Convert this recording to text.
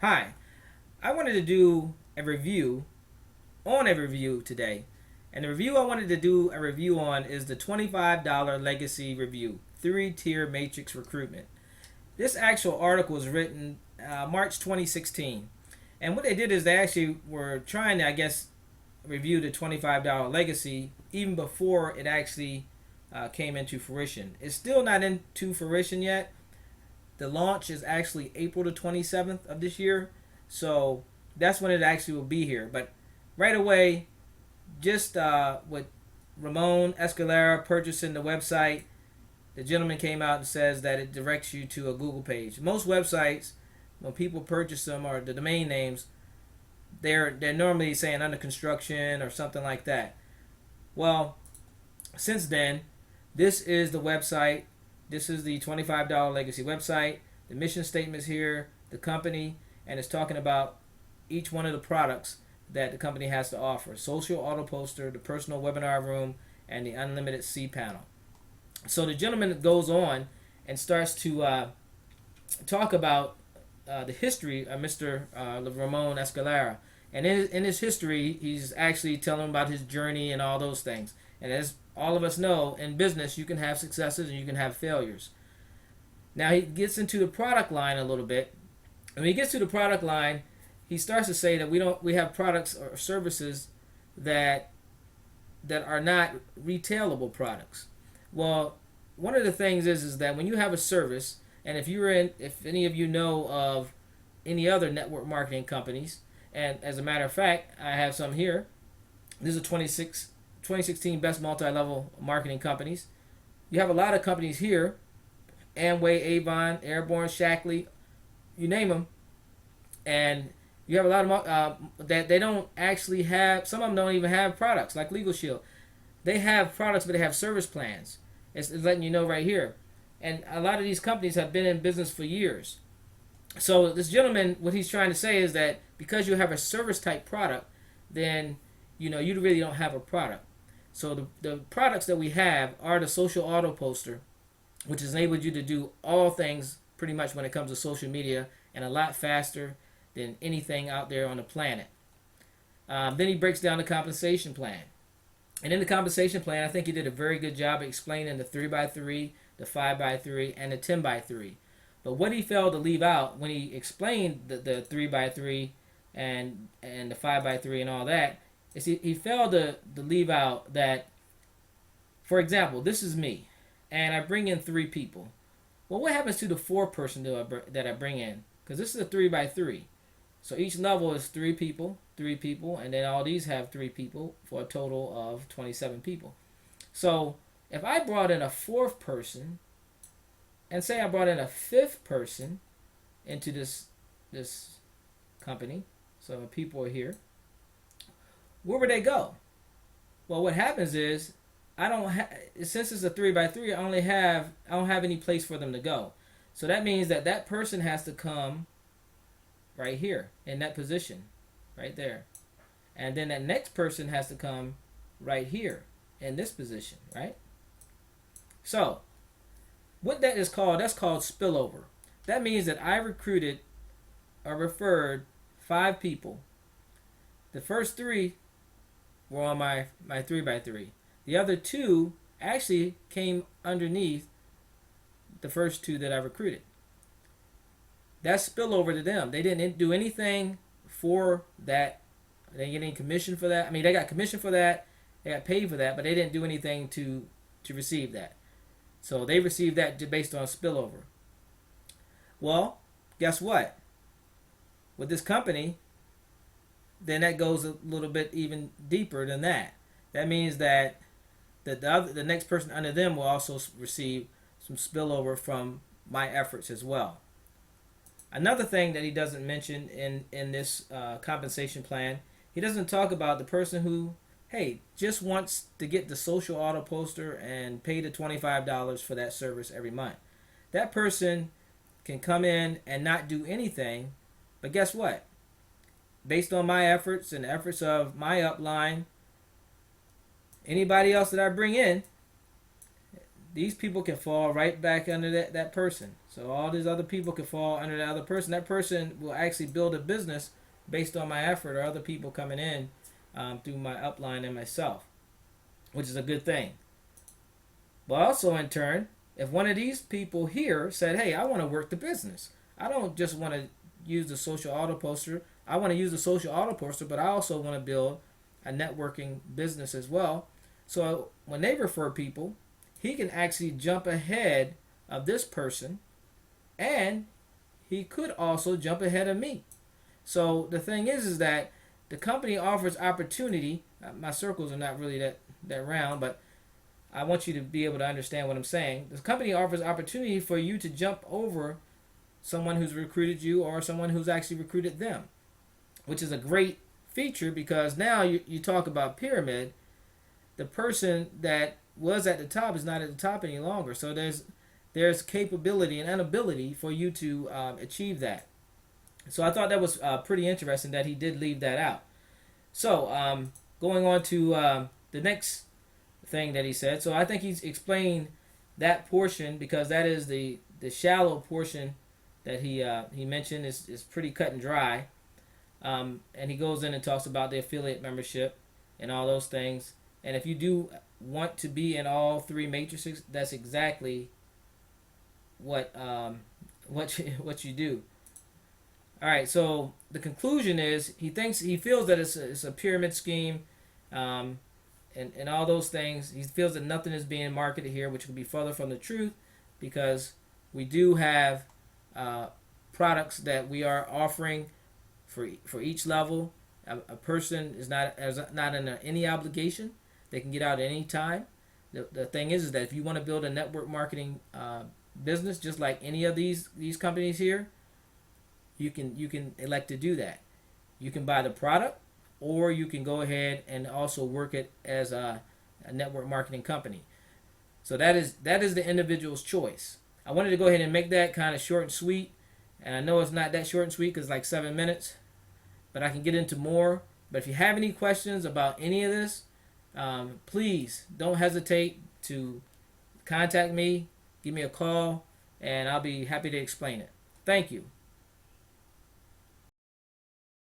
Hi, I wanted to do a review on a review today. And the review I wanted to do a review on is the $25 Legacy Review, 3-tier matrix recruitment. This actual article was written March 2016. And what they did is they actually were trying to, I guess, review the $25 Legacy even before it actually came into fruition. It's still not into fruition yet. The launch is actually April the 27th of this year. So that's when it actually will be here. But right away, just with Ramon Escalera purchasing the website, the gentleman came out and says that it directs you to a Google page. Most websites, when people purchase them or the domain names, they're normally saying under construction or something like that. Well, since then, this is the website. This is the $25 Legacy website. The mission statement is here, the company, and it's talking about each one of the products that the company has to offer. Social auto poster, the personal webinar room, and the unlimited C panel. So the gentleman goes on and starts to talk about the history of Mr. Ramon Escalera. And in his history, he's actually telling about his journey and all those things. And as all of us know, in business, you can have successes and you can have failures. Now he gets into the product line a little bit. And when he gets to the product line, he starts to say that we have products or services that are not retailable products. Well, one of the things is that when you have a service, and if any of you know of any other network marketing companies, and as a matter of fact, I have some here. These are 2016 best multi-level marketing companies. You have a lot of companies here: Amway, Avon, Airborne, Shackley, you name them, and you have a lot of that they don't actually have. Some of them don't even have products, like Legal Shield. They have products, but they have service plans. It's letting you know right here. And a lot of these companies have been in business for years. So this gentleman, what he's trying to say is that because you have a service type product, then you really don't have a product. So the products that we have are the social auto poster, which has enabled you to do all things pretty much when it comes to social media, and a lot faster than anything out there on the planet. Then he breaks down the compensation plan. And in the compensation plan, I think he did a very good job of explaining the 3x3, the 5x3, and the 10x3. But what he failed to leave out when he explained the 3x3 and the 5x3 and all that is he failed to leave out that, for example, this is me, and I bring in 3 people. Well, what happens to the 4th person that I bring in? Because this is a 3x3. So each level is 3 people, and then all these have 3 people for a total of 27 people. So if I brought in a 4th person, and say I brought in a 5th person into this company, so people are here, where would they go? Well, what happens is since it's a 3x3, I don't have any place for them to go. So that means that person has to come right here in that position, right there. And then that next person has to come right here in this position, right? So what that is called, that's called spillover. That means that I recruited or referred 5 people. The first 3 were on my 3x3. The other 2 actually came underneath the first 2 that I recruited. That's spillover to them. They didn't do anything for that. They didn't get any commission for that. I mean, they got commission for that. They got paid for that, but they didn't do anything to receive that. So they received that based on spillover. Well, guess what? With this company, then that goes a little bit even deeper than that. That means that the next person under them will also receive some spillover from my efforts as well. Another thing that he doesn't mention in this compensation plan, he doesn't talk about the person who, hey, just wants to get the social auto poster and pay the $25 for that service every month. That person can come in and not do anything, but guess what? Based on my efforts and the efforts of my upline, anybody else that I bring in, these people can fall right back under that person. So all these other people can fall under that other person. That person will actually build a business based on my effort or other people coming in through my upline and myself, which is a good thing. But also in turn, if one of these people here said, hey, I want to work the business. I don't just want to use the social auto poster. I want to use the social auto poster, but I also want to build a networking business as well. So when they refer people, he can actually jump ahead of this person, and he could also jump ahead of me. So the thing is that the company offers opportunity. My circles are not really that round, but I want you to be able to understand what I'm saying. The company offers opportunity for you to jump over someone who's recruited you or someone who's actually recruited them, which is a great feature because now you talk about pyramid. The person that was at the top is not at the top any longer. So there's capability and an ability for you to achieve that. So I thought that was pretty interesting that he did leave that out. So going on to the next thing that he said. So I think he's explained that portion because that is the shallow portion that he mentioned is pretty cut and dry. And he goes in and talks about the affiliate membership and all those things. And if you do want to be in all three matrices, that's exactly what you do. All right. So the conclusion is he feels that it's a pyramid scheme, and all those things. He feels that nothing is being marketed here, which could be further from the truth, because we do have products that we are offering for each level. A person is not under any obligation. They can get out at any time. The thing is that if you want to build a network marketing business, just like any of these companies here, you can elect to do that. You can buy the product, or you can go ahead and also work it as a network marketing company. So that is the individual's choice. I wanted to go ahead and make that kind of short and sweet, and I know it's not that short and sweet because it's like 7 minutes, but I can get into more. But if you have any questions about any of this, please don't hesitate to contact me, give me a call, and I'll be happy to explain it. Thank you.